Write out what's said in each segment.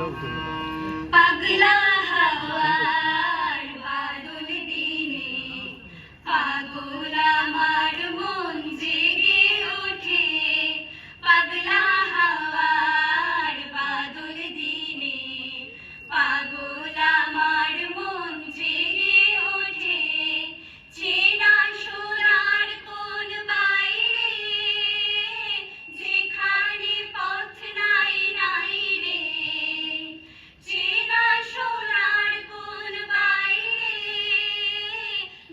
পাগলা হাওয়ার বাদল দিনে পাগল আমার মন জেগে ওঠে। পাগলা হাওয়ার বাদল দিনে পাগল আমার মন জেগে ওঠে। চেনা সোনার কোন বাইরে যেখানে পথ নাই নাই রে। চেনা সোনার কোন বাইরে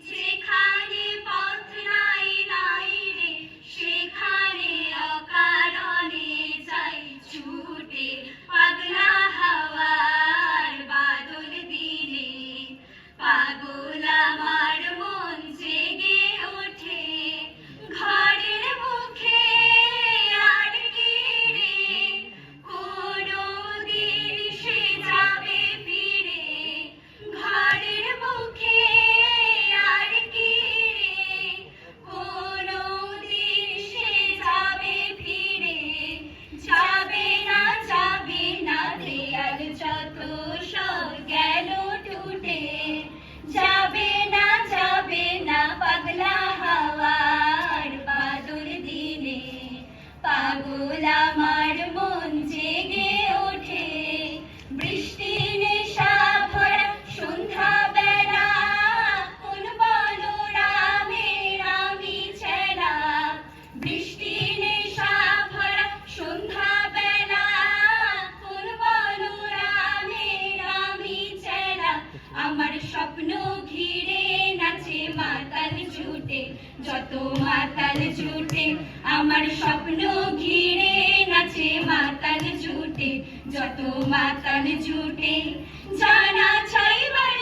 যেখানে পথ নাই নাই রে। সেখানে অকারণে যাই ছুটে। পাগলা হাওয়ার বাদল দিনে পাগল আমার মন জেগে ওঠে। ঘরের মুখে আর কি রে কোনো দিন সে যাবে ফিরে। ঘরের মুখে আর কি রে কোনো দিন সে যাবে ফিরে। যাবে না দেয়াল যত সব গেল টুটে। যাবে না পাগলা হাওয়ার বাদল দিনে পাগল আমার মন জেগে ওঠে। বৃষ্টি নেশা ভরা সন্ধ্যা বেলা কোন বনরামের আমি চেলা। বৃষ্টি নেশা ভরা সন্ধ্যা বেলা কোন বনরামের আমি চেলা। আমার স্বপ্ন ঘিরে নাচে মাতাল ঝুটে যত মাতাল ঝুটে। আমার স্বপ্ন ঘিরে নাচে মাতাল ঝুটে যত মাতাল ঝুটে। জানা চাইবার